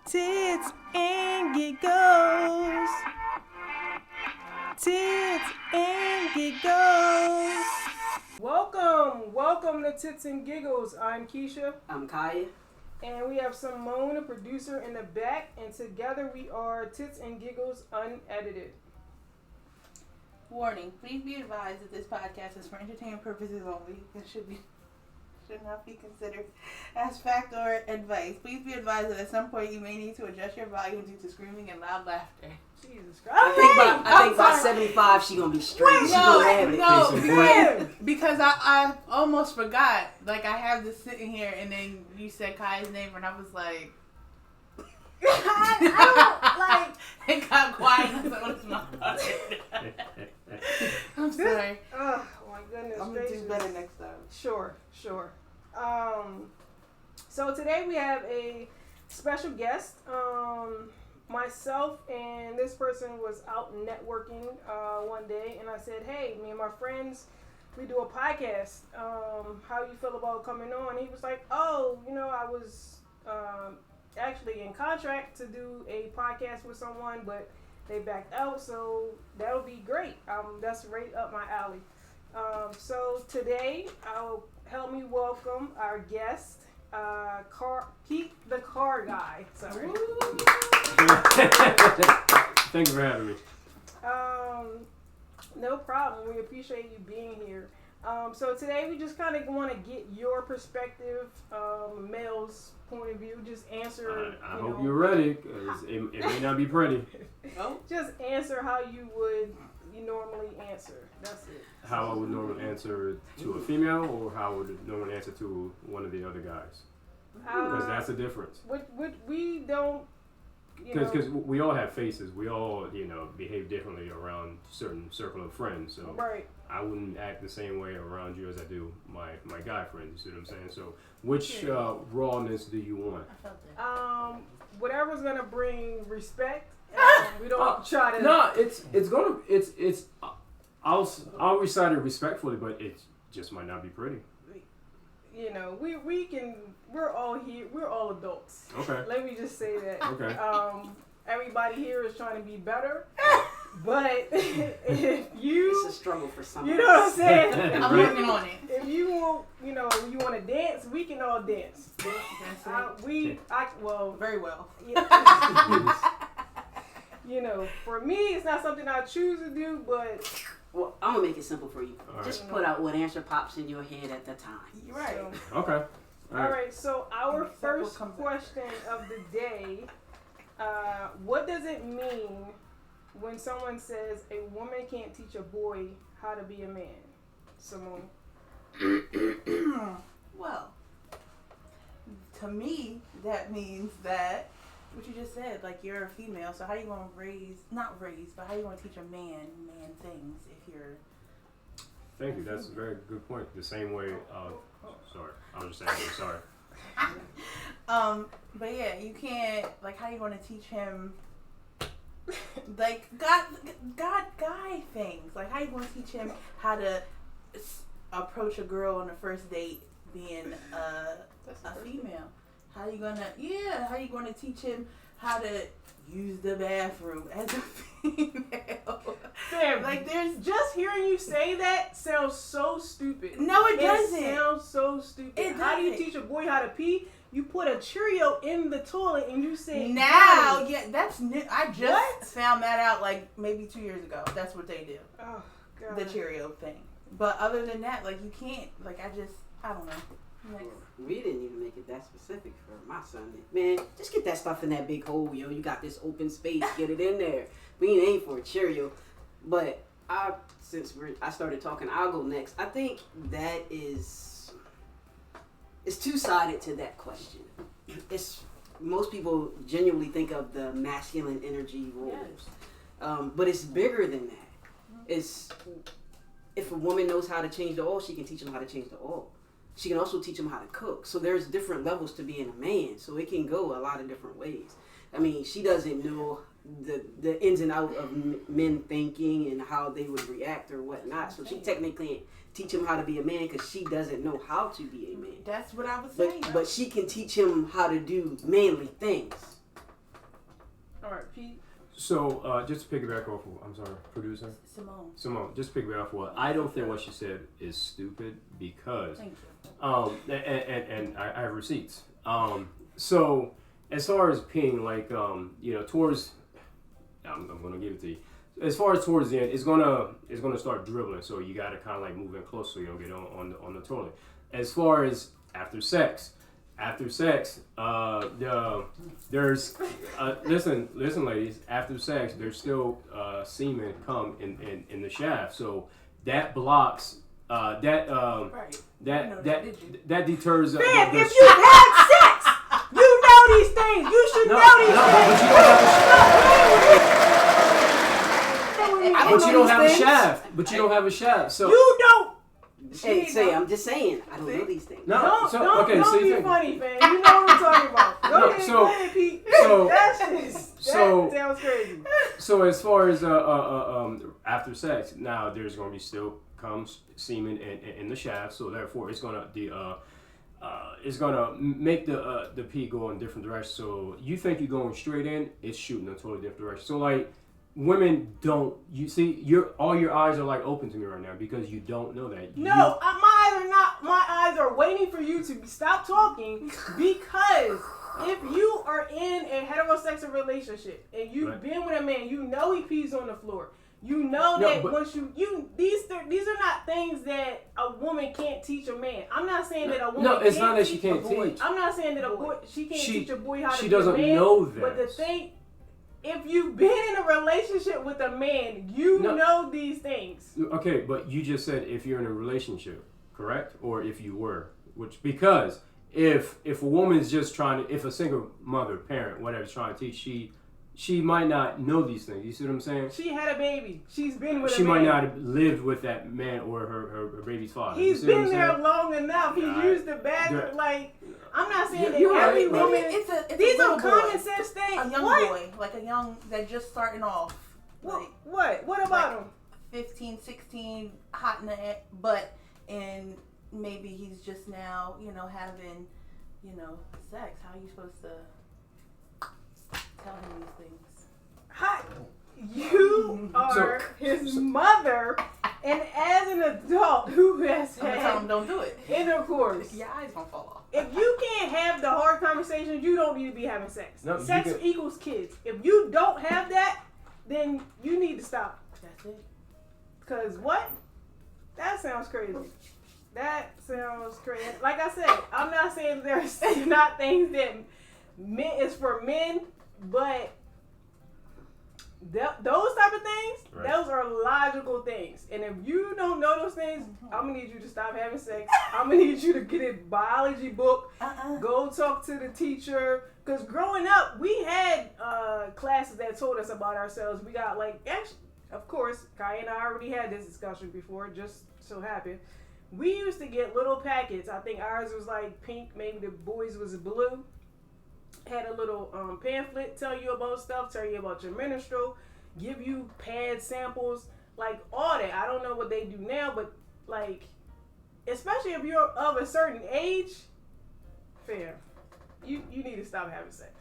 Tits and giggles. Tits and giggles. Welcome to Tits and Giggles. I'm Keisha. I'm Kaya. And we have Simone, a producer, in the back. And together we are Tits and Giggles Unedited. Warning, please be advised that this podcast is for entertainment purposes only and should not be considered as fact or advice. Please be advised that at some point you may need to adjust your volume due to screaming and loud laughter. Jesus Christ. I think by 75 she gonna be straight. She gonna have it. Because I almost forgot. Like, I have this sitting here and then you said Kaya's name and I was like... I don't, It got quiet. I said, what's my I'm sorry. Oh, my goodness. I'm going to do better next time. Sure. So today we have a special guest. Myself and this person was out networking one day, and I said, hey, me and my friends, we do a podcast. How you feel about coming on? He was like, I was actually in contract to do a podcast with someone, but they backed out, so that'll be great. That's right up my alley. So today, help me welcome our guest, Pete the Car Guy. Sorry. Thank you for having me. No problem. We appreciate you being here. So today we just kind of want to get your perspective, male's point of view. Just answer. I hope you're ready, because it may not be pretty. Just answer how you normally answer. That's it. How I would normally answer to a female, or how I would normally answer to one of the other guys. Because that's the difference. We don't. Because we all have faces. We all, behave differently around certain circle of friends. So right. I wouldn't act the same way around you as I do my guy friends. You see what I'm saying? So which rawness do you want? I felt it. Whatever's gonna bring respect. We don't try to. No, I'll recite it respectfully, but it just might not be pretty. We're all here. We're all adults. Okay. Let me just say that. Okay. Everybody here is trying to be better, but if you, it's a struggle for some. You know what I'm saying? I'm working on it. If you want, you want to dance, we can all dance. Very well. For me, it's not something I choose to do, but. Well, I'm going to make it simple for you. All Just right. put out what answer pops in your head at the time. You're right. Okay. All right, so our first question of the day, what does it mean when someone says a woman can't teach a boy how to be a man? Simone? Well, to me, that means that what you just said, like, you're a female, so how you going to how you going to teach a man things if you're... Thank you. That's a very good point. The same way, sorry. I was just saying, sorry. But yeah, you can't, like, how you going to teach him, like, God guy things? Like, how you going to teach him how to approach a girl on the first date being a female? How you gonna teach him how to use the bathroom as a female? Damn, like, there's just hearing you say that sounds so stupid. No, it doesn't. It sounds so stupid. How do you teach a boy how to pee? You put a Cheerio in the toilet and you say now, yeah, that's new. I just found that out like maybe 2 years ago. That's what they do. Oh God. The Cheerio thing. But other than that, like, you can't. Like, I don't know. Next. We didn't even make it that specific for my son. Man, just get that stuff in that big hole, yo. You got this open space. Get it in there. We ain't aim for a Cheerio. But since I started talking, I'll go next. I think that it's two-sided to that question. Most people genuinely think of the masculine energy roles. But it's bigger than that. If a woman knows how to change the oil, she can teach them how to change the oil. She can also teach them how to cook. So there's different levels to being a man. So it can go a lot of different ways. I mean, she doesn't know the ins and outs of men thinking and how they would react or whatnot. So she technically can't teach him how to be a man because she doesn't know how to be a man. That's what I was saying. But she can teach him how to do manly things. So, just to piggyback off of, I'm sorry, producer? Simone, just to piggyback off what, I don't think what she said is stupid because, Thank you. and I have receipts. So, as far as peeing, like, towards, I'm going to give it to you. As far as towards the end, it's gonna start dribbling, so you gotta kind of like move in close so you don't get on the toilet. As far as after sex, there's listen, ladies. After sex, there's still semen come in the shaft, so that blocks that deters. Man, if you had sex, you know these things. You should know these things. But you don't have a shaft. But you don't have a shaft. So you don't. Hey, I'm just saying. I don't know these things. Don't be funny, man. You know what I'm talking about. Go ahead, Pete. That sounds crazy. So as far as after sex, now there's going to be still comes semen in the shaft. So therefore, it's gonna make the pee go in different directions. So you think you're going straight in, it's shooting in a totally different direction. So like. Women don't. You see, all your eyes are like open to me right now because you don't know that. My eyes are not. My eyes are waiting for you to stop talking because if you are in a heterosexual relationship and you've been with a man, you know he pees on the floor. You know that once these are not things that a woman can't teach a man. I'm not saying that a woman. No, it's can't not that she teach can't a boy. teach. I'm not saying that a boy she can't teach a boy how to. She be doesn't a man, know that. But the thing. If you've been in a relationship with a man, you know these things. Okay, but you just said if you're in a relationship, correct? Or if you were. Because if a woman's just trying to, if a single mother, parent, whatever, is trying to teach, she might not know these things. You see what I'm saying? She had a baby. She's been with a man. She might not have lived with that man or her baby's father. He's been there long enough. He's used the bathroom. Like, I'm not saying that every woman. These are common sense things. A young boy, like a young that just starting off. What about him? 15, 16, hot in the butt, and maybe he's just now, having, sex. How are you supposed to tell him these things? Hi. You are his mother, and as an adult who has had don't do it. intercourse, your eyes gonna fall off. If you can't have the hard conversations, you don't need to be having sex. No, sex equals kids. If you don't have that, then you need to stop. That's it. Because what? That sounds crazy. That sounds crazy. Like I said, I'm not saying there's not things that is for men, but those type of things, those are logical things. And if you don't know those things, I'm going to need you to stop having sex. I'm going to need you to get a biology book. Go talk to the teacher. Because growing up, we had classes that told us about ourselves. We got of course, Kai and I already had this discussion before. It just so happened. We used to get little packets. I think ours was like pink. Maybe the boys was blue. Had a little pamphlet, tell you about stuff, tell you about your menstrual, give you pad samples, like all that. I don't know what they do now, but like, especially if you're of a certain age, fam, you need to stop having sex.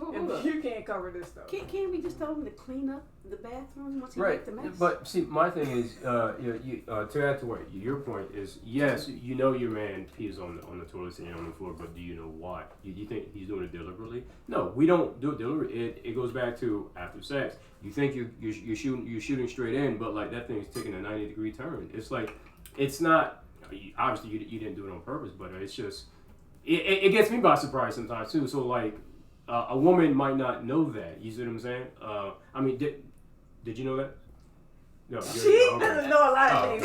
If you can't cover this stuff. Can't we just tell them to clean up the bathroom once you make the mess? But see, my thing is, to add to what your point is, yes, you know your man pees on the toilet and on the floor, but do you know why? You think he's doing it deliberately? No, we don't do it deliberately. It goes back to after sex. You think you're shooting straight in, but like that thing's taking a 90-degree turn. It's like it's not. Obviously, you didn't do it on purpose, but it's just it gets me by surprise sometimes too. So like. A woman might not know that. You see what I'm saying? I mean, did you know that? No, she doesn't know a lot of things.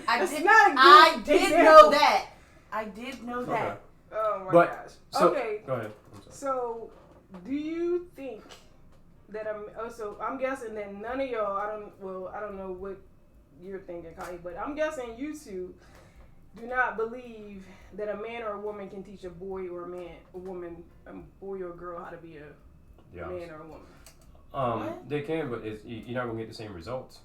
I did know that. I did know that. Oh my gosh. So, okay. Go ahead. So, do you think that I'm guessing that none of y'all. I don't know what you're thinking, Kai, but I'm guessing you two do not believe that a man or a woman can teach a boy or a boy or a girl how to be a man or a woman. They can, but you're not gonna get the same results.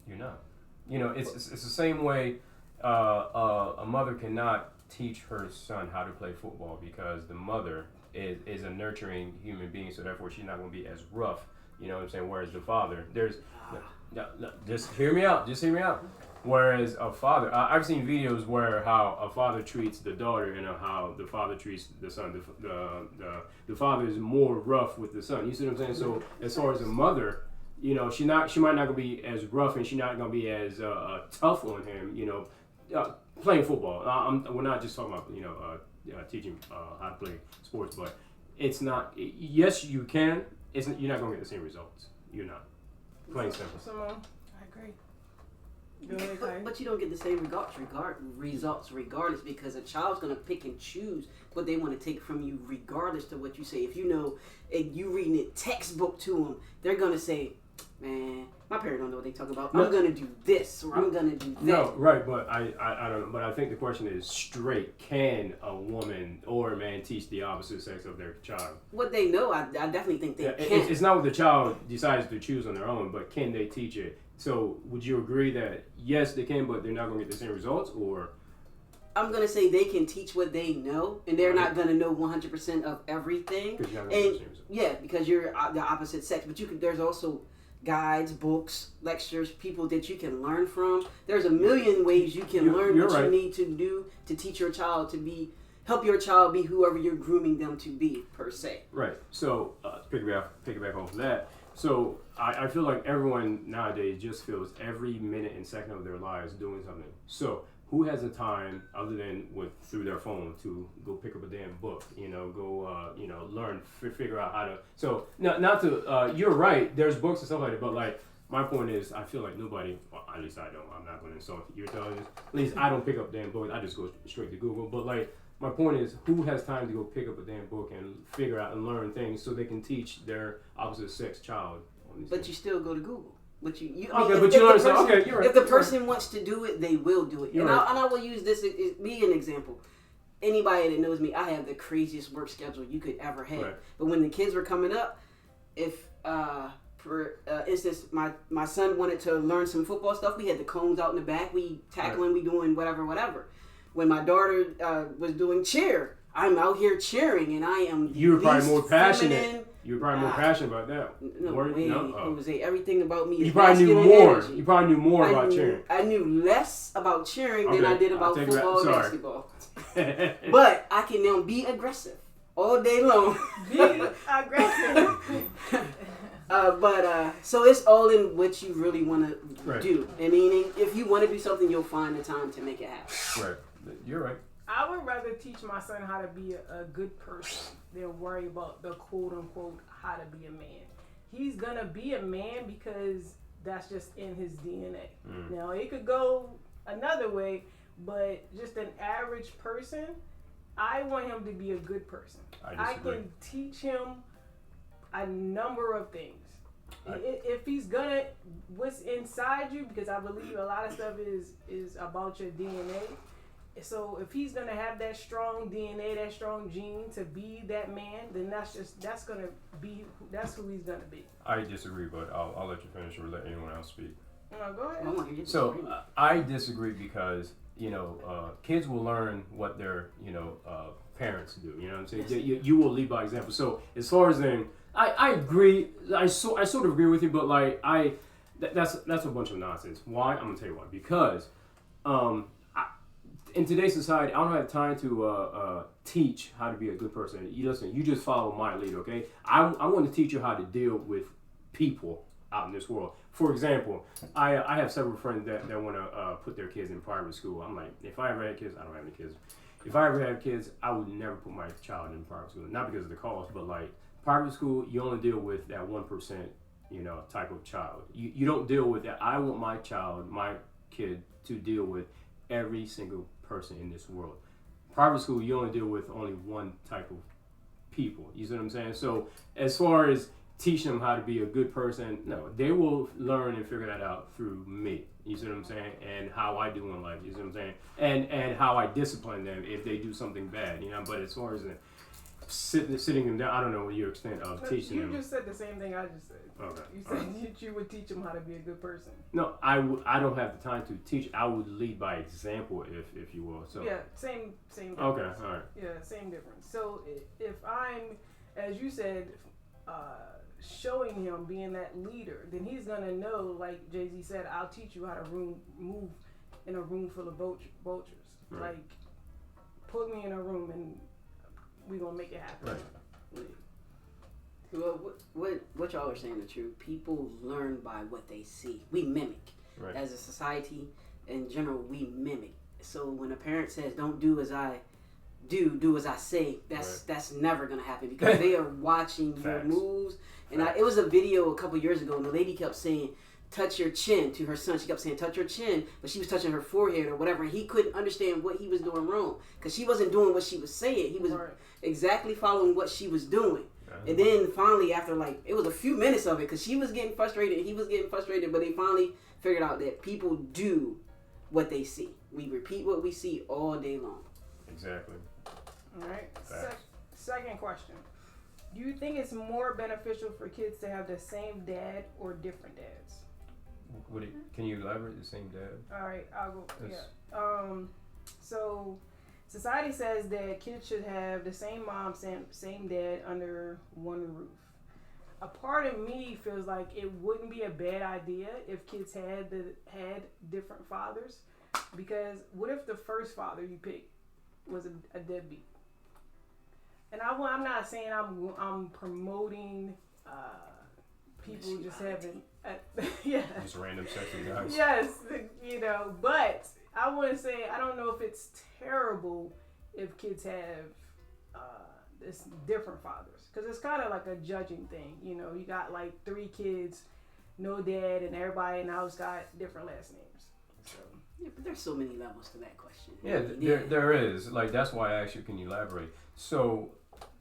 You're not. It's the same way. A mother cannot teach her son how to play football because the mother is a nurturing human being, so therefore she's not gonna be as rough You know what I'm saying? Whereas the father, just hear me out. Just hear me out. Whereas a father, I've seen videos where how a father treats the daughter and how the father treats the son. The father is more rough with the son. You see what I'm saying? So as far as a mother, you know, she might not gonna be as rough and she's not gonna be as tough on him. You know, playing football. We're not just talking about teaching how to play sports, but it's not. Yes, you can. You're not gonna get the same results. You're not. Plain simple. Simone, I agree. But you don't get the same results regardless, because a child's going to pick and choose what they want to take from you regardless to what you say. If you know, if you reading a textbook to them, they're going to say, man, my parents don't know what they talk about. I'm going to do this or I'm going to do that. No, right, but I don't know. But I think the question is straight. Can a woman or a man teach the opposite sex of their child? What they know, I definitely think they can. It's not what the child decides to choose on their own, but can they teach it? So would you agree that yes, they can, but they're not going to get the same results? Or I'm going to say they can teach what they know, and they're not going to know 100% of everything. Because you're not going to get the same results. Yeah, because you're the opposite sex. But there's also guides, books, lectures, people that you can learn from. There's a million ways you can learn what you need to do to teach your child to help your child be whoever you're grooming them to be, per se. Right. So piggyback off of that. So I feel like everyone nowadays just feels every minute and second of their lives doing something. So who has the time other than through their phone to go pick up a damn book? Go learn, figure out how to. So not to. You're right. There's books and stuff like that, but like my point is, I feel like nobody. Well, at least I don't. I'm not going to insult your intelligence. At least I don't pick up damn books. I just go straight to Google. But like. My point is, who has time to go pick up a damn book and figure out and learn things so they can teach their opposite sex child? But you still go to Google. But you learn something. Okay, you're right. If the person wants to do it, they will do it. And I will use this as me an example. Anybody that knows me, I have the craziest work schedule you could ever have. Right. But when the kids were coming up, if for instance, my son wanted to learn some football stuff, we had the cones out in the back. We tackling, we doing whatever. When my daughter was doing cheer, I'm out here cheering, and I am. You were probably more passionate. Feminine. You were probably more passionate about that. No way. It was everything about me. You probably knew more. Energy. You probably knew more about cheering. I knew less about cheering than I did about football and basketball. But I can now be aggressive all day long. Be aggressive. So it's all in what you really want to right. do. I mean, if you want to do something, you'll find the time to make it happen. Right. You're right. I would rather teach my son how to be a good person than worry about the quote unquote how to be a man. He's gonna be a man because that's just in his DNA. Now it could go another way, but just an average person, I want him to be a good person. I can teach him a number of things. If he's gonna, what's inside you, because I believe a lot of stuff is about your DNA. So if he's gonna have that strong DNA, that strong gene to be that man, then that's who he's gonna be. I disagree, but I'll let you finish or let anyone else speak. No, go ahead. So I disagree because kids will learn what their parents do. You know what I'm saying? Yes. You will lead by example. So as far as then, I agree. I sort of agree with you, but like that's a bunch of nonsense. Why? I'm gonna tell you why. Because in today's society, I don't have time to teach how to be a good person. You just follow my lead, okay? I want to teach you how to deal with people out in this world. For example, I have several friends that want to put their kids in private school. I'm like, if I ever had kids, I don't have any kids. If I ever had kids, I would never put my child in private school. Not because of the cost, but like private school, you only deal with that 1%, type of child. You don't deal with that. I want my kid to deal with every single person in this world. Private school, you only deal with only one type of people. You see what I'm saying? So as far as teaching them how to be a good person, no, they will learn and figure that out through me. You see what I'm saying? And how I do in life. You see what I'm saying? And how I discipline them if they do something bad. But as far as sitting them down, I don't know your extent of teaching them. You just said the same thing I just said. Okay. You said you would teach them how to be a good person. No, I don't have the time to teach. I would lead by example, if you will. So yeah, same difference. Okay, all right. Yeah, same difference. So if I'm, as you said, showing him being that leader, then he's gonna know, like Jay-Z said, I'll teach you how to move in a room full of vultures. Right. Like, put me in a room and we gonna make it happen. Right. Well, what y'all are saying the truth. People learn by what they see. We mimic. Right. As a society, in general, we mimic. So when a parent says, "Don't do as I do as I say," that's never gonna happen because they are watching your moves. And it was a video a couple years ago, and the lady kept saying, "Touch your chin" to her son. She kept saying, "Touch your chin," but she was touching her forehead or whatever, and he couldn't understand what he was doing wrong because she wasn't doing what she was saying. He was exactly following what she was doing. And then finally, after it was a few minutes of it, because she was getting frustrated and he was getting frustrated, but they finally figured out that people do what they see. We repeat what we see all day long. Exactly. All right. Second question. Do you think it's more beneficial for kids to have the same dad or different dads? Can you elaborate? The same dad? All right, I'll go. Yeah. So society says that kids should have the same mom, same dad under one roof. A part of me feels like it wouldn't be a bad idea if kids had different fathers, because what if the first father you picked was a deadbeat? And I'm not saying I'm promoting people just having just random sexy guys. Yes, but I wouldn't say, I don't know if it's terrible if kids have this different fathers, because it's kind of like a judging thing. You got like 3 kids, no dad, and everybody in the house got different last names. So yeah, but there's so many levels to that question. Yeah, there is. That's why I asked you, can you elaborate? So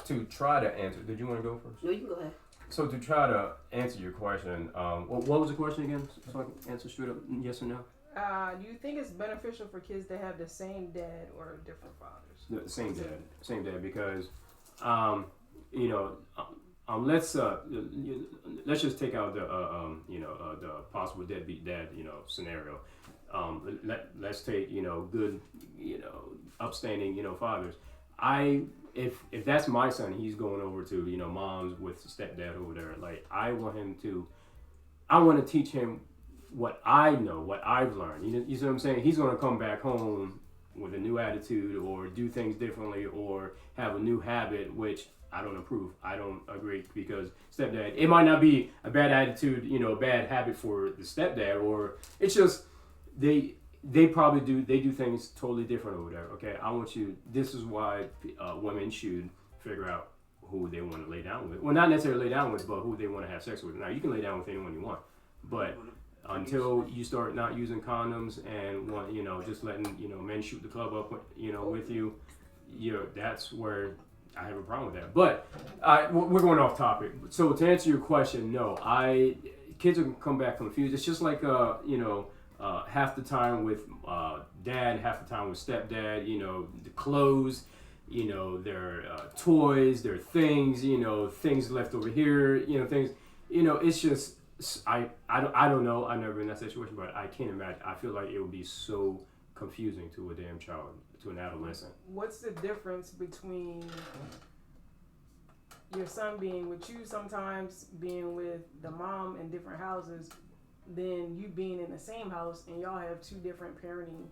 to try to answer, did you want to go first? No, you can go ahead. So to try to answer your question, what was the question again? So I can answer straight up, yes or no. Do you think it's beneficial for kids to have the same dad or different fathers? The same dad, because let's just take out the possible deadbeat dad scenario. Let's take good upstanding fathers. If that's my son, he's going over to mom's with stepdad over there. Like, I want to teach him what I know, what I've learned. You see what I'm saying? He's going to come back home with a new attitude or do things differently or have a new habit, which I don't approve. I don't agree, because stepdad, it might not be a bad attitude, a bad habit for the stepdad, or it's just they probably do things totally different over there. Okay, this is why women should figure out who they want to lay down with. Well, not necessarily lay down with, but who they want to have sex with. Now, you can lay down with anyone you want, but until you start not using condoms and just letting men shoot the club up with you, that's where I have a problem with that. But we're going off topic. So to answer your question, no, kids are gonna come back confused. It's just like half the time with dad, half the time with stepdad. The clothes, their toys, their things, things left over here, things. It's just. I don't know. I've never been in that situation, but I can't imagine. I feel like it would be so confusing to a damn child, to an adolescent. What's the difference between your son being with you sometimes, being with the mom in different houses, than you being in the same house and y'all have 2 different parenting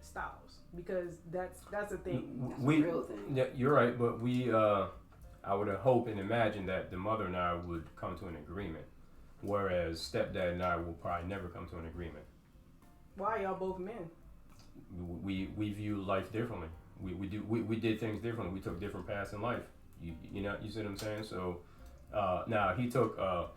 styles? Because that's a thing. That's a real thing. Yeah, you're right, but I would hope and imagine that the mother and I would come to an agreement. Whereas stepdad and I will probably never come to an agreement. Why? Y'all both men. We view life differently. We did things differently. We took different paths in life. You see what I'm saying? So now he took a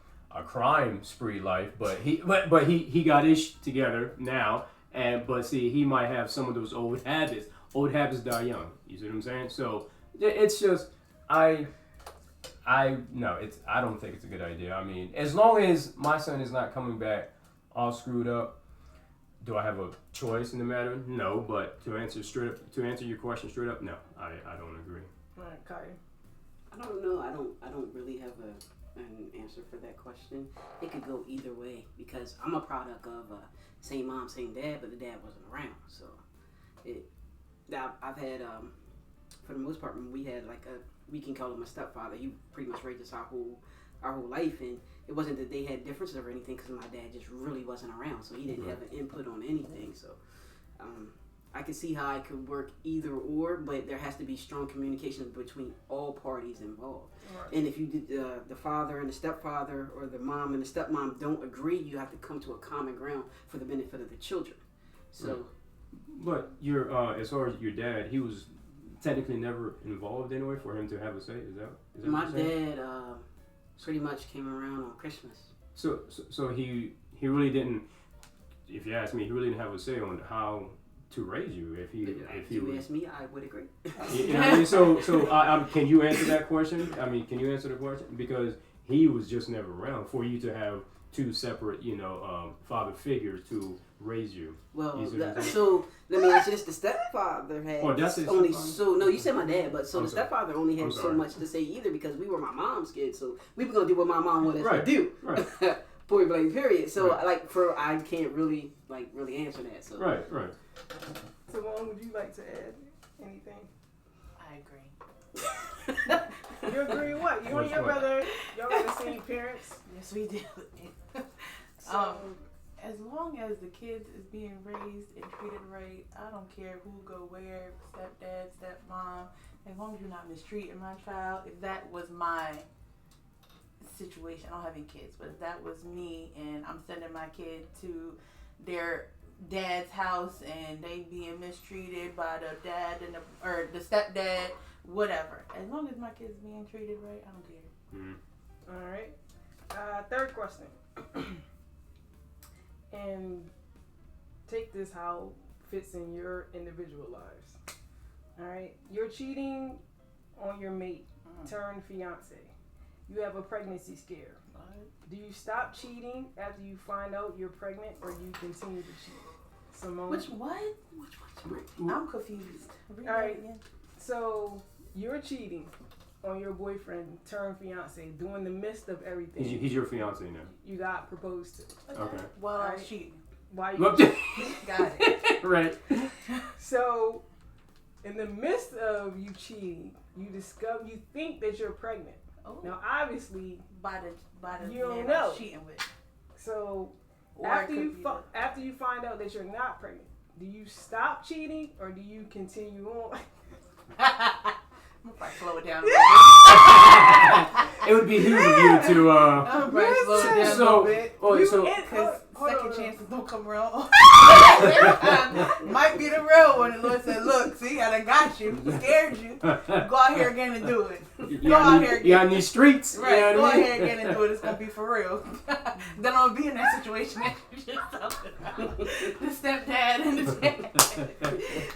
crime spree life, but he got his together now. But see, he might have some of those old habits. Old habits die young. You see what I'm saying? So it's just I don't think it's a good idea. I mean, as long as my son is not coming back all screwed up, do I have a choice in the matter? No, but to answer your question straight up, no, I don't agree. All right, Kai. I don't know. I don't really have an answer for that question. It could go either way, because I'm a product of same mom, same dad, but the dad wasn't around. So I've had for the most part, we had we can call him a stepfather. He pretty much raised our our whole life, and it wasn't that they had differences or anything, because my dad just really wasn't around, so he didn't have an input on anything. So I can see how I could work either or, but there has to be strong communication between all parties involved. Right. And if you did the father and the stepfather, or the mom and the stepmom don't agree, you have to come to a common ground for the benefit of the children. So, but your as far as your dad, he was technically never involved anyway for him to have a say. Is that my dad pretty much came around on Christmas. So he really didn't. If you ask me, he really didn't have a say on how to raise you. If you ask me, I would agree. You know what I mean? So can you answer that question? I mean, can you answer the question? Because he was just never around for you to have two separate, father figures to raise you. Well, so let me answer this. The stepfather had only no. You said my dad, but the stepfather only had so much to say either, because we were my mom's kids, so we were gonna do what my mom wanted us to do. Right. Point blank. Period. So I can't really answer that. So right. So, Mom, would you like to add anything? I agree. You agree what? You and your brother, y'all got the same parents? Yes, we did. So, as long as the kids is being raised and treated right, I don't care who go where, stepdad, stepmom, as long as you're not mistreating my child. If that was my situation, I don't have any kids, but if that was me and I'm sending my kid to their dad's house and they being mistreated by the dad and or the stepdad, whatever. As long as my kid's being treated right, I don't care. Mm-hmm. All right. Third question. And take this how it fits in your individual lives. All right. You're cheating on your mate, turned fiance. You have a pregnancy scare. Do you stop cheating after you find out you're pregnant, or do you continue to cheat? Simone? Which what? I'm confused. All right. So you're cheating on your boyfriend turned fiance during the midst of everything. He's your fiance now. You got proposed to. Okay. Well, I was cheating. Why you cheating? Got it. Right. So in the midst of you cheating, you think that you're pregnant. Oh. Now, obviously, by the you don't man know. I was cheating with. So after you find out that you're not pregnant, do you stop cheating or do you continue on? I'm gonna probably slow it down. It would be huge of you to. I'm probably slow it down a little bit. Because second chances don't come around. Might be the real one. And Lord said, "Look, see, I done got you, scared you. Go out here again and do it. Go out here again. You on these streets, right? Go out here again and do it. It's gonna be for real. Then I'm gonna be in that situation that you just talking about. The stepdad and the dad.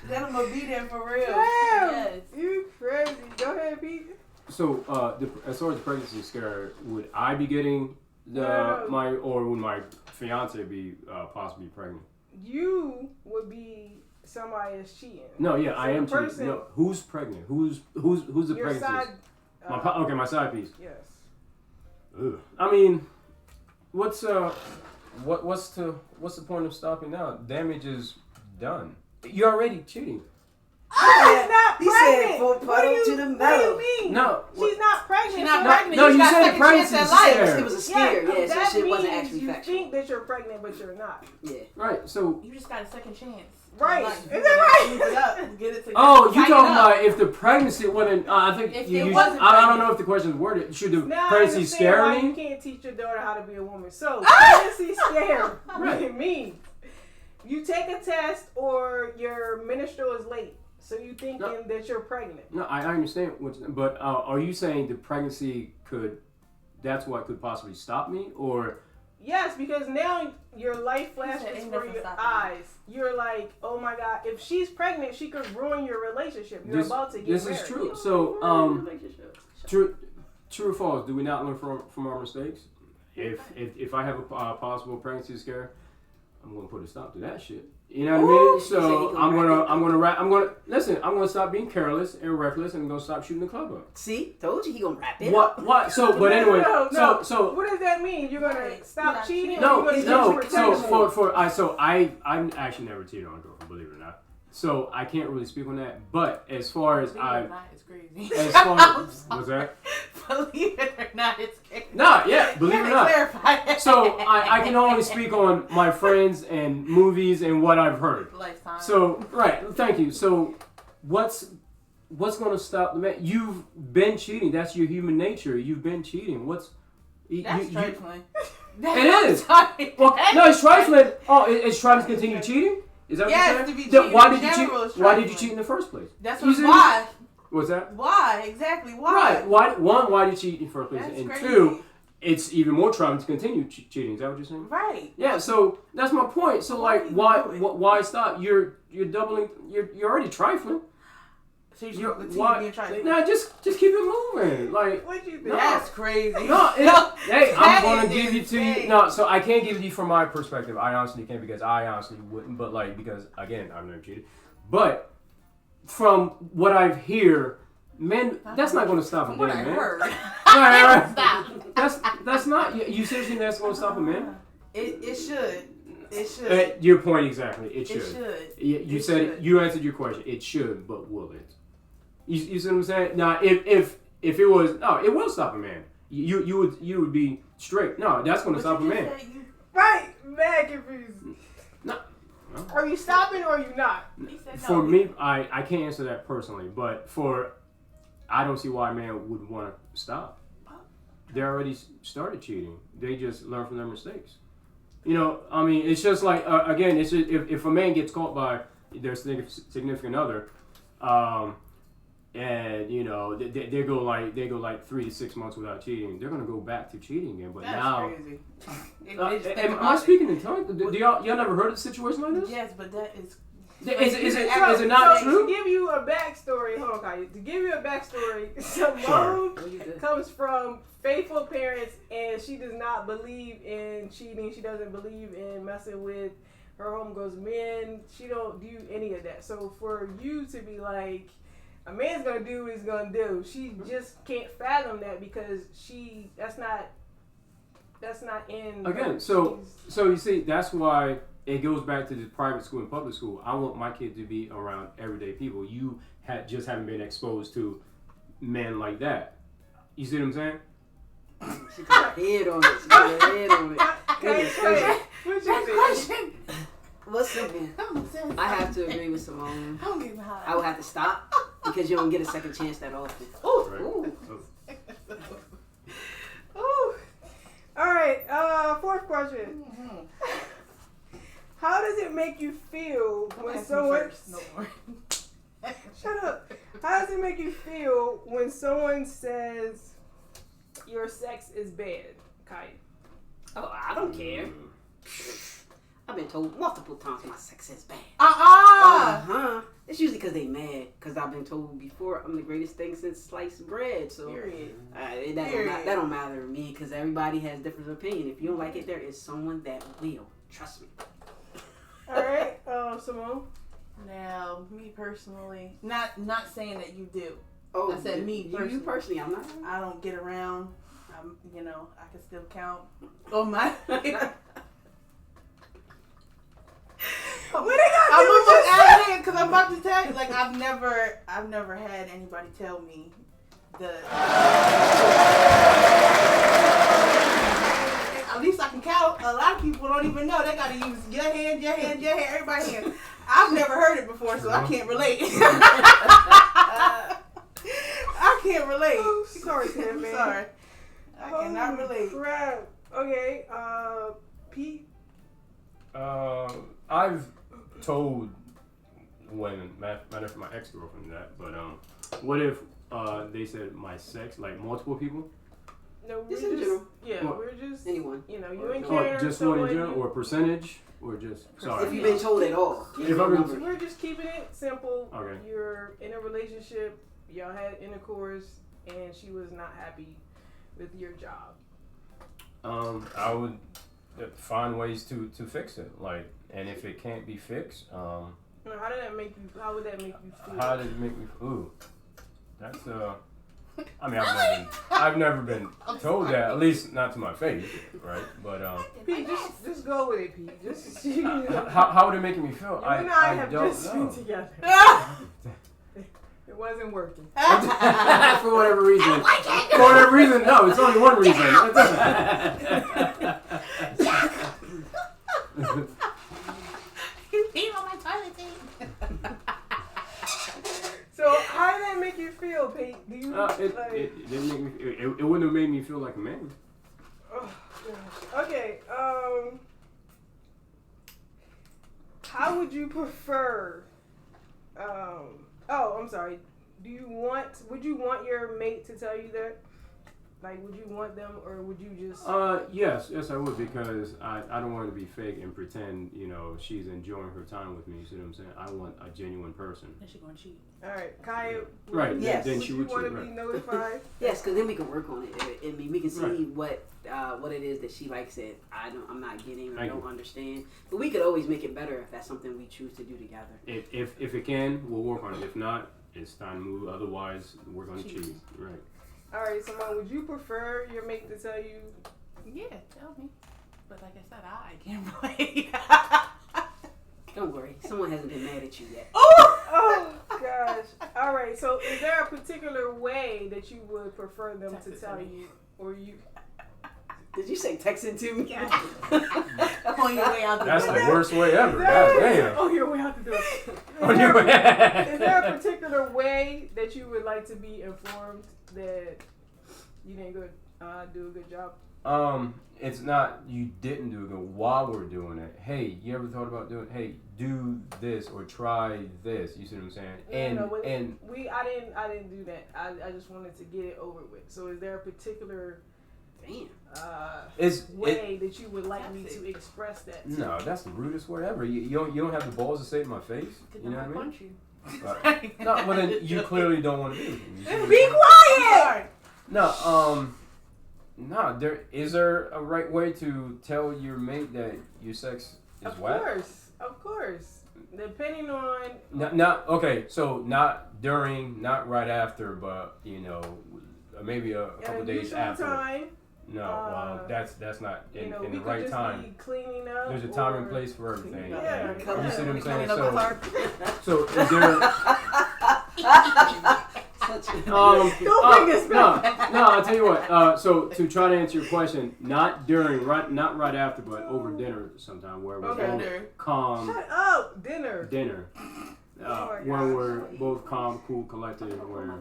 Then I'm gonna be there for real. Damn, yes. You crazy. Go ahead, Pete. So, as far as the pregnancy scare, would I be getting or would my fiance be possibly pregnant? You would be somebody that's cheating. No, yeah, so I am cheating. No, who's pregnant? Who's the your pregnancy? Side, my side piece. Yes. Ugh. I mean, what's the point of stopping now? Damage is done. You're already cheating. She's not pregnant. He said full pedal to the metal. What do you mean? No. She's not pregnant. She's not pregnant. No, you said pregnancy scare. It was a scare. Yeah, so that shit means wasn't actually you factual. think that you're pregnant, but you're not. Yeah. Right, so... You just got a second chance. Right. Like, is that right? Use it up. Get it together. Oh, you talking about if the pregnancy wasn't... I think if you... I don't know if the question is worded. Should the now pregnancy scare me? You can't teach your daughter how to be a woman. So, pregnancy scare really means you take a test or your menstrual is late. So you thinking that you're pregnant? No, I understand, but are you saying the pregnancy that's what could possibly stop me, or? Yes, because now your life flashes before your eyes. You're like, oh my God, if she's pregnant, she could ruin your relationship. You're about to get married. This is true. So, true or false? Do we not learn from our mistakes? If I have a possible pregnancy scare, I'm gonna put a stop to that shit. You know what I mean? So I'm gonna stop being careless and reckless, and I'm gonna stop shooting the club up. See, told you he gonna wrap it. What? So, but anyway, so what does that mean? You're gonna stop cheating? No. So I'm actually never cheated on a girlfriend, believe it or not. So I can't really speak on that. But as far as it's crazy. as far as what's that? Believe it or not, it's crazy. Nah, yeah, believe it or not. Clarify that. So I can only speak on my friends and movies and what I've heard. Lifetime. So right, thank you. So what's going to stop the man? You've been cheating. That's your human nature. You've been cheating. That's trifling. It is. Well, no, it's trifling. Oh, it's trying to continue cheating. Is that what yes, you're saying? to be cheating. Why did you cheat? Why did you cheat in the first place? That's why. What's that? Why exactly? Why? Right. Why did you cheat in the first place? That's and crazy. two, it's even more trifling to continue cheating. Is that what you're saying? Right. Yeah. So that's my point. So why stop? You're doubling. You're already trifling. So you're being trifling. No, just keep it moving. Like What you think? That's crazy. No, hey, I'm gonna give you insane. to. No, so I can't give it to you from my perspective. I honestly can't because I honestly wouldn't. But because again, I've never cheated. But from what I hear, man, that's not gonna stop a What man, I man. heard. Right. Stop. That's not. You seriously think that's gonna stop a man? It should. It should. Your point exactly. It should. It should. You It said should. you answered your question. It should, but will it? You see what I'm saying? Now, if it was it will stop a man. You would be straight. No, that's gonna stop a man. Right, mad confused. No. Are you stopping or are you not? For me, I can't answer that personally, but I don't see why a man would want to stop. They already started cheating. They just learn from their mistakes. You know, I mean, it's just like again, it's just, if a man gets caught by their significant other, and you know they go like 3 to 6 months without cheating, they're gonna go back to cheating again. But That's now, crazy. am I speaking in tongues? Do y'all never heard of a situation like this? Yes, but that is. Is it not true? To give you a backstory, hold on, Kyle. To give you a backstory, Simone comes from faithful parents, and she does not believe in cheating. She doesn't believe in messing with her homegirls men. She don't do any of that. So for you to be like, a man's gonna do what he's gonna do, she just can't fathom that because that's not in. Again, so you see, that's why. It goes back to the private school and public school. I want my kid to be around everyday people. You just haven't been exposed to men like that. You see what I'm saying? She got her head on it. She got her head on it. Goodness gracious. What's your question? What's simple? I have to agree with Simone. I'm getting hot. I would have to stop because you don't get a second chance that often. Ooh. Ooh. All right. Fourth question. How does it make you feel when someone... No more. Shut up. How does it make you feel when someone says your sex is bad, Kai? Oh, I don't care. I've been told multiple times my sex is bad. It's usually because they mad. Because I've been told before I'm the greatest thing since sliced bread. So that don't matter to me because everybody has different opinion. If you don't like it, there is someone that will. Trust me. All right, Simone. Now, me personally, not saying that you do. Oh, I said me personally. You personally, I'm not. I don't get around. I can still count on my. What they got I'm almost out of it because I'm about to tell you. Like I've never had anybody tell me At least I can count. A lot of people don't even know. They gotta use your hand, everybody's hand. I've never heard it before, so I can't relate. I can't relate. Oh, sorry, Sam, man. Sorry. I cannot relate. Crap. Okay, Pete. I've told women, matter for my ex-girlfriend that, but what if they said my sex, like multiple people? No, Just in general. Yeah, What? we're just Anyone. You know, you ain't Or caring. just one in general, or percentage, or just sorry. If you've been told at all. If I've been- We're just keeping it simple. Okay. You're in a relationship. Y'all had intercourse, and she was not happy with your job. I would find ways to fix it, like, and if it can't be fixed, How did that make you? How would that make you feel? how did it make me? Ooh, that's I mean, I've never been told that, at least not to my face, right? But Pete, just go with it, Pete. Just you know. how would it make me feel? You and I have don't just know. been together. It wasn't working. For whatever reason. For whatever reason, no, it's only one reason. You peed on my toilet seat. So how did that make you feel, Pete? Do you it didn't make me. It wouldn't have made me feel like a man. Oh gosh. Okay. How would you prefer? Oh, I'm sorry. Would you want your mate to tell you that? Like, would you want them, or would you just? Yes, I would, because I don't want to be fake and pretend, she's enjoying her time with me. You see what I'm saying? I want a genuine person. Is she gonna cheat? All right, Kaya. Right. Yes. Then Would she you would want cheat. to be Right. notified? Yes, because then we can work on it. I mean, we can see Right. what it is that she likes that I'm not getting or Thank don't you. understand. But we could always make it better if that's something we choose to do together. If it can, we'll work on it. If not, it's time to move. Otherwise, we're gonna cheat. Right. All right, Simone. Would you prefer your mate to tell you? Yeah, tell me. But like I said, I can't play. Don't worry, someone hasn't been mad at you yet. Oh gosh. All right. So, is there a particular way that you would prefer them Text to it tell to me. you, or you? Did you say text it to me? Yeah. On your way out the That's the door. worst way ever. God damn. Oh, you're way out the door. On your way. Is there a particular way that you would like to be informed that you didn't do a good job? It's not you didn't do it while we're doing it. Hey, you ever thought about do this or try this? You see what I'm saying? I didn't do that. I just wanted to get it over with. So is there a particular way that you would like me to express that? No, that's the rudest word ever. You don't have the balls to say it in my face. You know what I mean? Punch you. No, well then you clearly don't want to be with me. Be quiet. No, is there a right way to tell your mate that your sex is whack? Of course. Depending on. Okay, so not during, not right after, but maybe a couple days after. Time. No, well, that's not in the we right could just time. Be cleaning up. There's a time and place for everything. Yeah. You see what I'm saying? Cleaning up the carpet. So is there? Don't bring this back. No, I'll tell you what. So to try to answer your question, not not right after, but over dinner sometime where we're both calm. Shut up, dinner. When we're both calm, cool, collected, where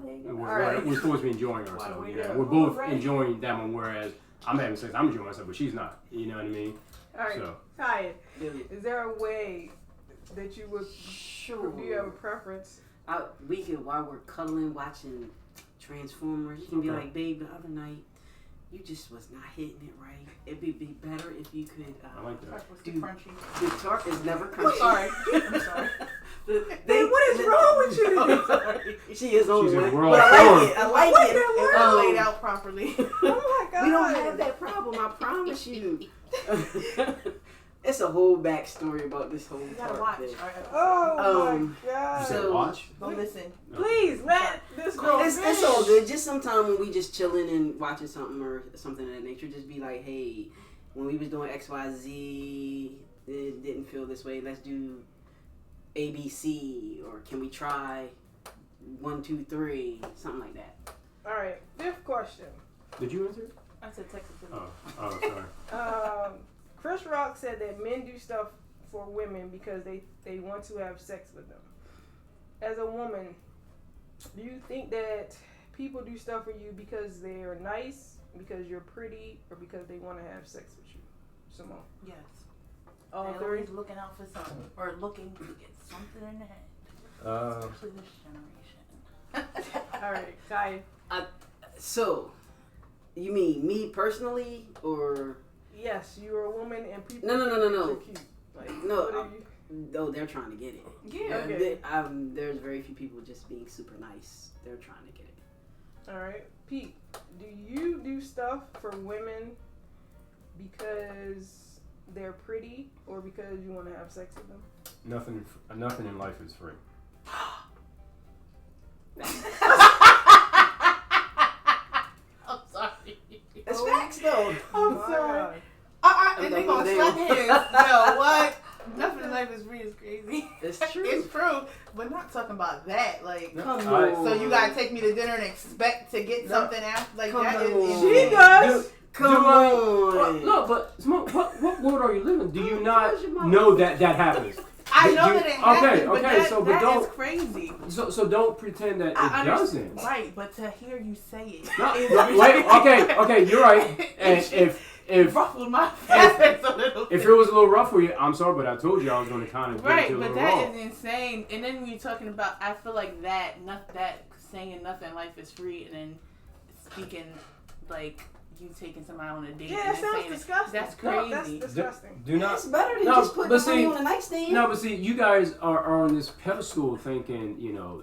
we're supposed to be enjoying ourselves. We're both enjoying that one, whereas I'm having sex, I'm enjoying myself, but she's not. You know what I mean? All right, So. Ty, is there a way that you would? Sure. Do you have a preference? We could, while we're cuddling, watching Transformers, you can be like, babe, the other night, you just was not hitting it right. It'd be better if you could. I like that. Crunchy. The tart is never crunchy. Sorry. I'm sorry. What is wrong with you? I'm sorry. She is on She's one. in world But I form. like it. I like What it. the It was laid out properly. Oh my God. We don't have that problem, I promise you. It's a whole backstory about this whole You gotta part watch. thing. Oh You my God. said So- watch? Don't listen. Please let this girl It's finish. all good. Just sometime when we just chilling and watching something or something of that nature, just be like, hey, when we was doing XYZ, it didn't feel this way. Let's do ABC, or can we try 1, 2, 3, something like that. All right, fifth question. Did you answer it? I said text it to me. Oh, sorry. Chris Rock said that men do stuff for women because they want to have sex with them. As a woman, do you think that people do stuff for you because they're nice, because you're pretty, or because they want to have sex with you? Simone? Yes. All They're three? always looking out for something. Or looking to get something in the head. Especially this generation. All right, Kai. So, you mean me personally, or Yes, you're a woman and people No. think you're cute. Like, No, what are you? no? They're trying to get it. Yeah. Okay. There's very few people just being super nice. They're trying to get it. All right, Pete. Do you do stuff for women because they're pretty, or because you want to have sex with them? Nothing in life is free. I'm sorry. It's facts though. I'm My sorry. God. And they gonna slap hands. Yo, what? Nothing in life is free is crazy. It's true. It's true, but not sucking talking about that. Like, Come on. so you gotta take me to dinner and expect to get something after? Like, that is She does. Come on. No, but Smoke, what world are you living? Do you not know that happens? I know that it happens, but that don't, is crazy. So don't pretend that it doesn't. Right, but to hear you say it. Okay, you're right. And if ruffled my feathers a little bit. If it was a little rough for you, I'm sorry, but I told you I was going to kind of get right, it a but little that raw. is insane. And then when you're talking about, I feel like that saying nothing, life is free, and then speaking like you taking somebody on a date. Yeah, that sounds disgusting. That's crazy. No, that's disgusting. Do not. It's better than just putting money on a nightstand. No, but see, you guys are on this pedestal thinking,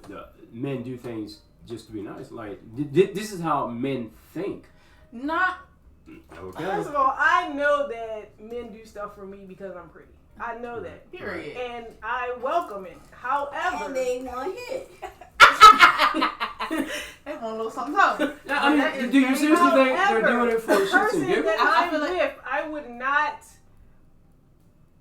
the men do things just to be nice. Like, this is how men think. Not. Okay. First of all, I know that men do stuff for me because I'm pretty. I know that. Period. And I welcome it. However, And they want hit. They want a little something. I mean, do you seriously think they're doing it for the shits person and giggles? that I I'm feel like- with, I would not.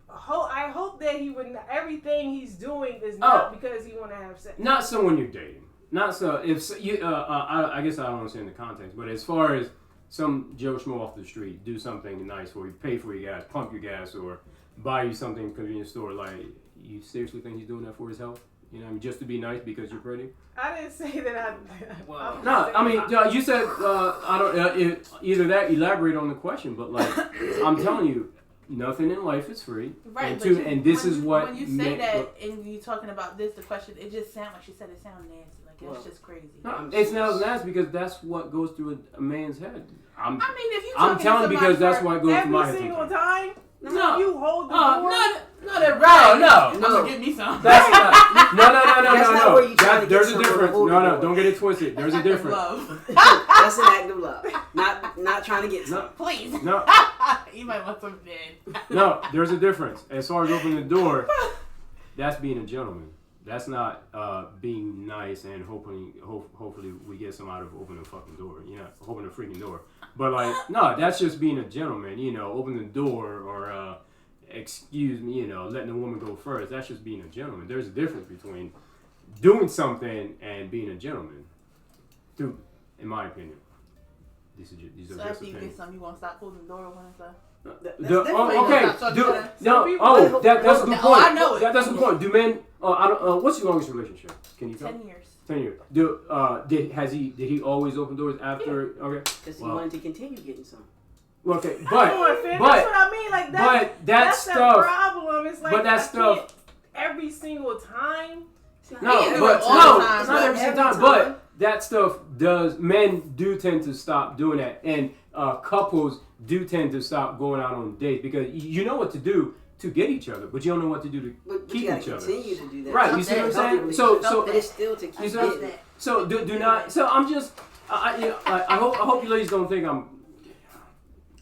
I hope that he would. Everything he's doing is not because he want to have sex. Not someone you're dating. Not so. If you, I guess I don't understand the context, but as far as some Joe Schmo off the street do something nice for you, pay for your gas, pump your gas, or buy you something in a convenience store, like, you seriously think he's doing that for his health? You know, just to be nice because you're pretty? I didn't say that. No, I mean, you said I don't. Either that, elaborate on the question, but like, I'm telling you, nothing in life is free. Right, and this is what when you say that and you talking about this, the question, it just sounds like she said. It sounds nasty. Like, it's just crazy. No, it's not nasty because that's what goes through a man's head. I mean, if you I'm telling you because that's what goes through my head. Every single time. No, you hold the door. Not every. No. I'm gonna get me some. That's not. No. That's not where you trying to There's get a difference. someone to hold No, the don't get it twisted. There's a difference. Love. That's an act of love. Not trying to get some. Please. No. You might want some dead. No, there's a difference. As far as opening the door, that's being a gentleman. That's not being nice and hopefully we get some out of opening the fucking door. You're not opening the freaking door. But like, no, that's just being a gentleman. Open the door or excuse me, letting the woman go first. That's just being a gentleman. There's a difference between doing something and being a gentleman. In my opinion. These are So just after you opinions. get some, you won't stop closing the door when it's That's Okay. different. That's a good point. I know it. That's a good point. Do men? What's your longest relationship? Can you tell? 10 years. 10 years. Did he always open doors after? Yeah. Okay. Because he wanted to continue getting some. Okay, That's what I mean. Like that's the problem. It's like that stuff. Every single time. No, It's but not not every single time. But that stuff men do tend to stop doing that, and couples do tend to stop going out on dates because you know what to do to get each other, but you don't know what to do to keep each other. Continue to do that. Right, you see what I'm saying? So it's still to keep getting. So do not. So I'm just. I hope you ladies don't think I'm.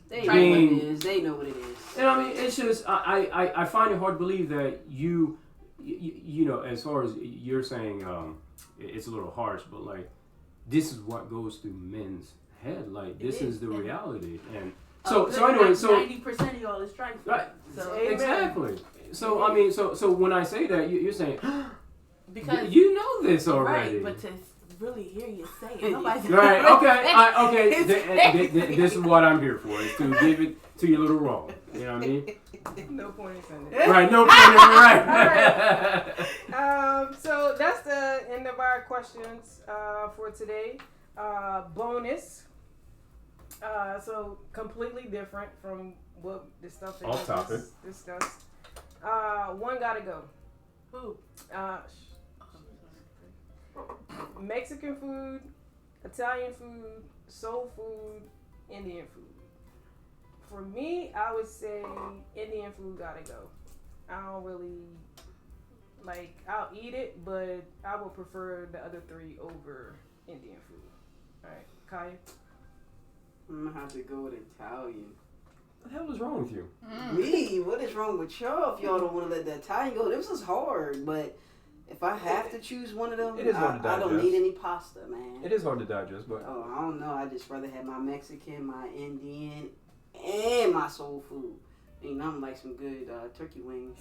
They know what it is. They know what it is. And I mean, it's just I find it hard to believe that you know, as far as you're saying, it's a little harsh, but like this is what goes through men's head. Like this is the reality, and so anyway, so 90% of y'all is trifling. right, So exactly. So I mean, so when I say that, you're saying because you know this already, right, but to really hear you say it, nobody's right? Okay, this is what I'm here for, is to give it to you a little raw. You know what I mean? No point intended. Right, no point. Right. So that's the end of our questions for today. Bonus. So completely different from what the stuff that Off topic. discussed. One gotta go. Who? Mexican food, Italian food, soul food, Indian food. For me, I would say Indian food gotta go. I don't really I'll eat it, but I would prefer the other three over Indian food. Alright, Kaya? I'm gonna have to go with Italian. What the hell is wrong with you? Me? What is wrong with y'all if y'all don't want to let the Italian go? This is hard, but if I have to choose one of them, It is hard to I don't digest. need any pasta, man. It is hard to digest, but Oh, I don't know. I just rather have my Mexican, my Indian, and my soul food. Ain't nothing like some good turkey wings.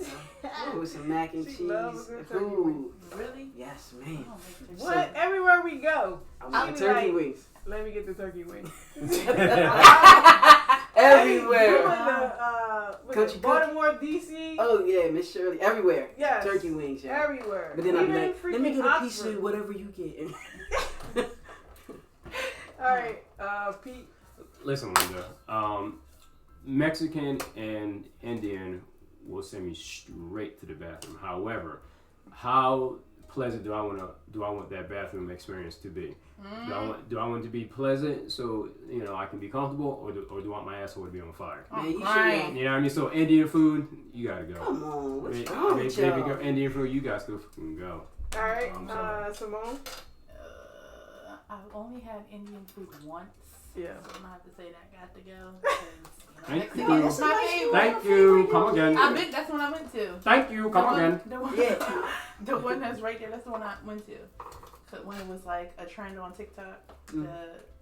With some mac and She cheese. loves a good turkey Ooh. wing. Really? Yes, man. I don't like turkey. What? Everywhere we go, I I'll want be turkey like- wings. let me get the turkey wing. Everywhere. Country Baltimore, DC. Oh yeah, Miss Shirley. Everywhere. Yes. Turkey wings, yeah. Everywhere. But then I'd be Even like, let me freaking get a piece Oxford. of whatever you get. All right, Pete. Listen, Linda. Mexican and Indian will send me straight to the bathroom. However, how pleasant do I want that bathroom experience to be? Do I want it to be pleasant so I can be comfortable, or do I want my asshole to be on fire? Man, you Right. should. You know what I mean? So Indian food, you gotta go. Come on, what's Baby wrong with y'all? girl, Indian food, you guys to fucking go. All right, I'm sorry. Simone. I've only had Indian food once. Yeah. So I'm gonna have to say that got to go. 'Cause, Thank Mexican you. is my favorite. Thank you. Come again. That's what I went to. Thank you. Come again. The one, Yeah. the one that's right there. That's the one I went to. 'Cause when it was like a trend on TikTok,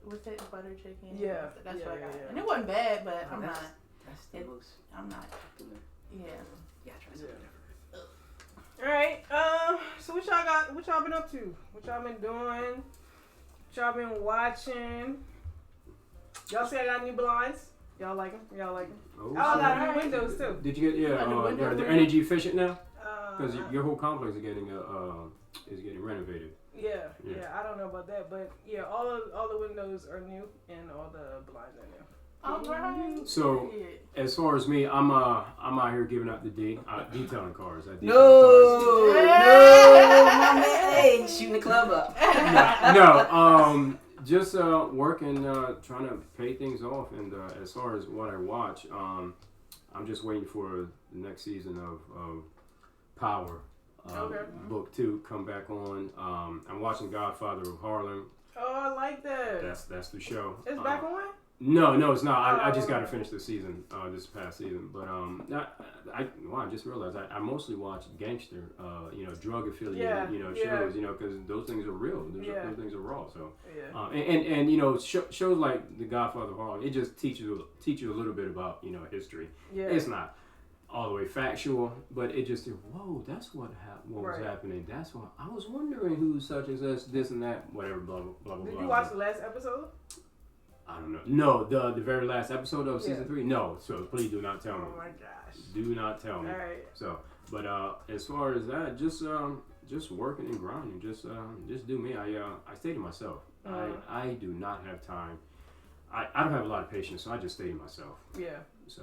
what's it, butter chicken? Yeah. That's Yeah, what I yeah, got. yeah. And it wasn't bad, but Oh, I'm that's- not. That's the It- most I'm not. popular. Yeah. Yeah, try something different. All right. So what y'all got? What y'all been up to? What y'all been doing? What y'all been watching? Y'all see I got new blinds? Y'all like them? Y'all like them? Oh, I shit. got new windows too. Did you get got new windows? they're energy efficient now? Because Uh, your whole complex is getting renovated. yeah, Yeah. yeah. I don't know about that, but yeah, all the windows are new and all the blinds are new. All right. So Period. as far as me, I'm out here giving out the detailing cars. I detail No, no, my man. Hey, shooting the club up. cars. No, just working, trying to pay things off. And as far as what I watch, I'm just waiting for the next season of Power. Okay. Book 2 come back on. I'm watching Godfather of Harlem. Oh, I like that. That's the show. It's back on? No, it's not. I just Oh. got to finish the season, this past season. But I just realized I mostly watch gangster, drug affiliated, Yeah, shows, because those things are real. Those things are raw. So, Yeah. and shows like The Godfather of Harlem, it just teaches you a little bit about history. Yeah. It's not all the way factual, but it just whoa, that's what was Right. happening. That's what I was wondering who's such and such, this and that, whatever, blah blah blah blah. Did blah, you watch blah. the last episode? I don't know. No, the very last episode of season Yeah. 3. No, so please do not tell me. Oh my gosh. Do not tell me. All right. So, but as far as that, just working and grinding. Just do me. I stay to myself. I do not have time. I don't have a lot of patience, so I just stay to myself. Yeah. So.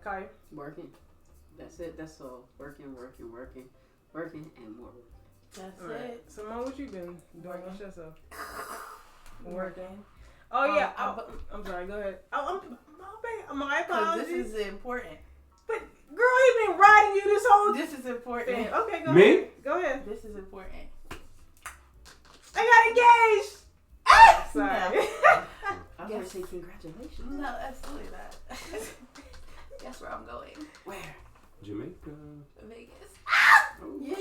Kai. Working. That's it. That's all. Working, and more working. That's All right. it. Simone, what you been doing with yourself? Working. Oh yeah. I'm- I'm sorry. Go ahead. My Because apologies. this is important. But girl, he been riding you this whole This is important. thing. Okay, go Me? ahead. Go ahead. This is important. I got engaged. Ah, sorry. I was going to say congratulations. No, absolutely not. Guess where I'm going? Where? Jamaica. Vegas. Oh, Yeah.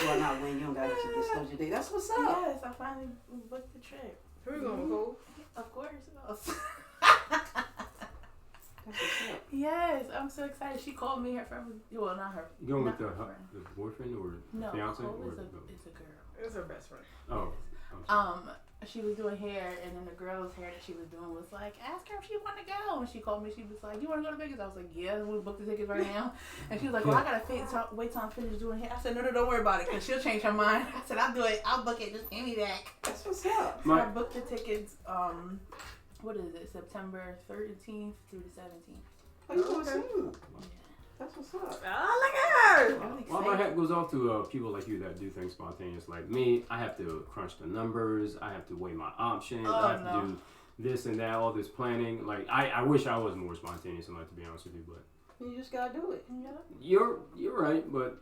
Well, not when you don't got to disclose your date. That's what's up. Yes, I finally booked the trip. Where you going, Cole? Of course. That's what's up. Yes, I'm so excited. She called me her friend. Well, not her. You going with not the her friend. boyfriend or No, fiance? Cole Or, is a girl. It's her best friend. oh. I'm sorry. She was doing hair, and then the girl's hair that she was doing was like, ask her if she want to go. And she called me. She was like, you want to go to Vegas? I was like, yeah, we booked the tickets right now. And she was like, well, I gotta wait till I'm finished doing hair. I said, no, don't worry about it, because she'll change her mind. I said, I'll do it. I'll book it. Just give me that. That's what's up. So I booked the tickets. What is it? September 13th through the 17th. Oh, you going Okay. soon? Yeah. That's what's up. Oh, look at her. I'm Well, my excited. hat goes off to people like you that do things spontaneous. Like me, I have to crunch the numbers. I have to weigh my options. Oh, I have no. to do this and that, all this planning. Like I wish I was more spontaneous in life, to be honest with you. But You just gotta do it. Yeah. you're right. But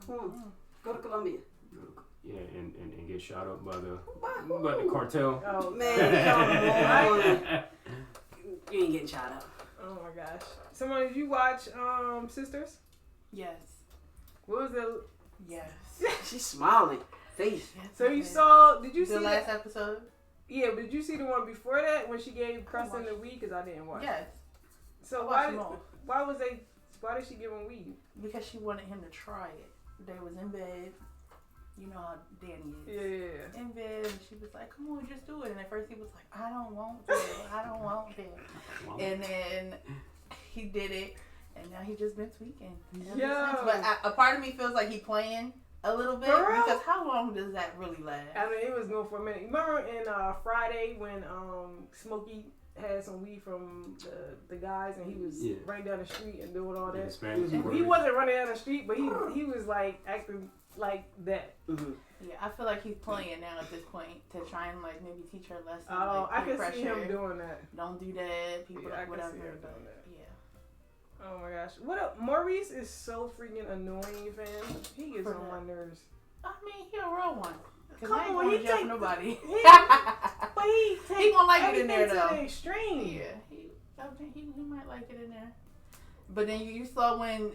Come on. Go to Colombia. yeah, and get shot up by the cartel. Oh Man, come on. You ain't getting shot up. Oh my gosh. Someone, did you watch Sisters? Yes. What was the? Yes. She's smiling. Face. So you saw? Did you see the last that? episode? Yeah, but did you see the one before that when she gave Preston the weed? Because I didn't watch. Yes. So why did she give him weed? Because she wanted him to try it. They was in bed. You know how Danny is. Yeah. In bed, and she was like, "Come on, just do it." And at first he was like, "I don't want to. I don't want to." And then he did it, and now he just been tweaking. But a part of me feels like he playing a little bit, because how long does that really last? I mean, it was going for a minute. Remember in Friday when Smokey had some weed from the guys, and he was running down the street and doing all that. And he wasn't running down the street, but he was like acting like that. Mm-hmm. Yeah, I feel like he's playing now at this point to try and like maybe teach her a lesson. Oh, like, I can pressure. see him doing that. Don't do that. People like whatever. See him doing that. Yeah. Oh my gosh, what up? Maurice is so freaking annoying, fam. He gets on my nerves. I mean, he a real one. Come I ain't on, gonna he judge take nobody. But he he gonna like it in there to though. the extreme. Yeah, he might like it in there. But then you saw when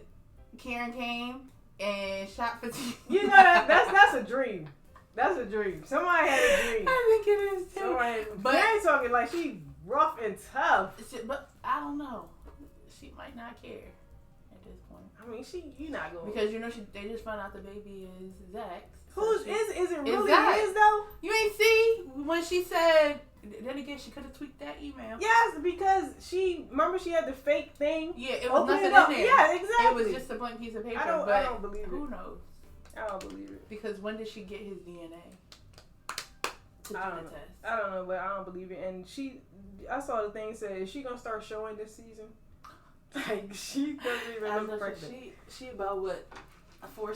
Karen came and shot for You know that's a dream. That's a dream. Somebody had a dream. I think it is too. But Karen's talking like she rough and tough. But I don't know. She might not care at this point. I mean, you not going because you know they just found out the baby is Zach's. Who's is it really Zach. his though? You ain't see when she said. Then again, she could have tweaked that email. Yes, because remember she had the fake thing. Yeah, it was nothing in there. Yeah, exactly. It was just a blank piece of paper. I don't believe it. Who knows? I don't believe it. Because when did she get his DNA? To do the test? I don't know, but I don't believe it. And I saw the thing said, is she gonna start showing this season? Like she doesn't even look pregnant. She about what? 5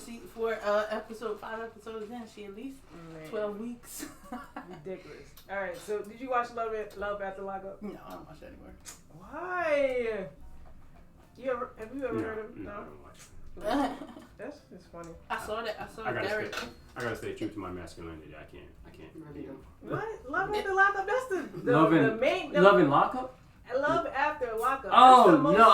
episodes in. She at least 12 weeks. Ridiculous. All right, so did you watch Love After Lockup? No, I don't watch that anymore. Why? Have you ever heard of? No, I don't watch it. That's just funny. I saw Derek. I gotta stay true to my masculinity. I can't. What? Love After Lockup? That's the main. Love and Lockup? Love After Lockup. Oh no!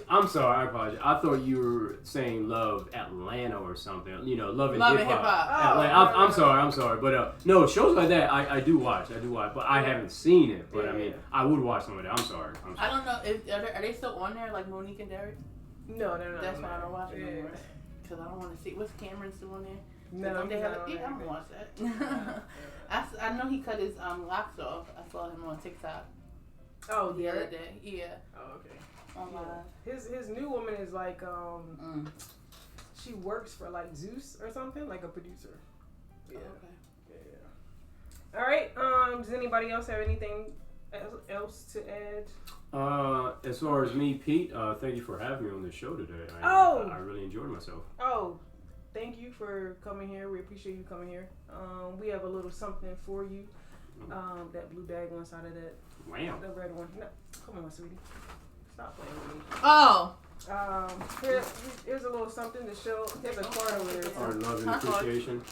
I'm sorry. I apologize. I thought you were saying Love Atlanta or something. You know, Love and Hip Hop. I'm sorry. But no, shows like that I do watch. But I haven't seen it. But I mean, I would watch some of that. I'm sorry. I don't know. Are they still on there? Like Monique and Derek? No, they're not. That's why I don't watch it anymore. Because I don't want to see. What's Cameron still on there? No, I'm gonna watch that. I know he cut his locks off. I saw him on TikTok. Oh, the other day. Yeah. Oh, okay. On live. His new woman is like she works for like Zeus or something, like a producer. Yeah. Oh, okay. Yeah. All right. Does anybody else have anything else to add? As far as me, Pete, thank you for having me on the show today. I really enjoyed myself. Oh, thank you for coming here. We appreciate you coming here. We have a little something for you. That blue bag on the side of that. Wow. The red one. No, come on, sweetie. Stop playing with me. Oh. Here's a little something to show. There's a card over there. Our love and appreciation.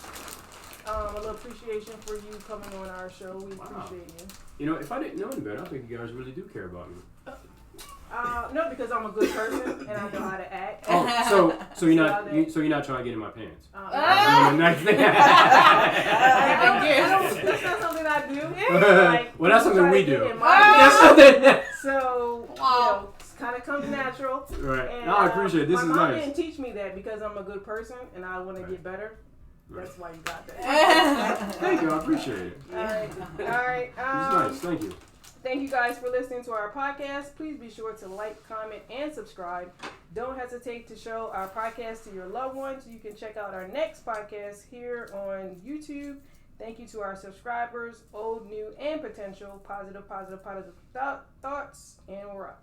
A little appreciation for you coming on our show. We appreciate you. You know, if I didn't know any better, I think you guys really do care about me. No, because I'm a good person and I know how to act. Oh, so you're not trying to get in my pants. That's not something I do. Well, that's something we do. So, you know, it kind of comes natural. Right. And, no, I appreciate it. This is nice. My mom didn't teach me that because I'm a good person and I want to get better. That's why you got that. Thank you. I appreciate it. All right. This is nice. Thank you. Thank you guys for listening to our podcast. Please be sure to like, comment, and subscribe. Don't hesitate to show our podcast to your loved ones. You can check out our next podcast here on YouTube. Thank you to our subscribers, old, new, and potential. Positive thoughts, and we're out.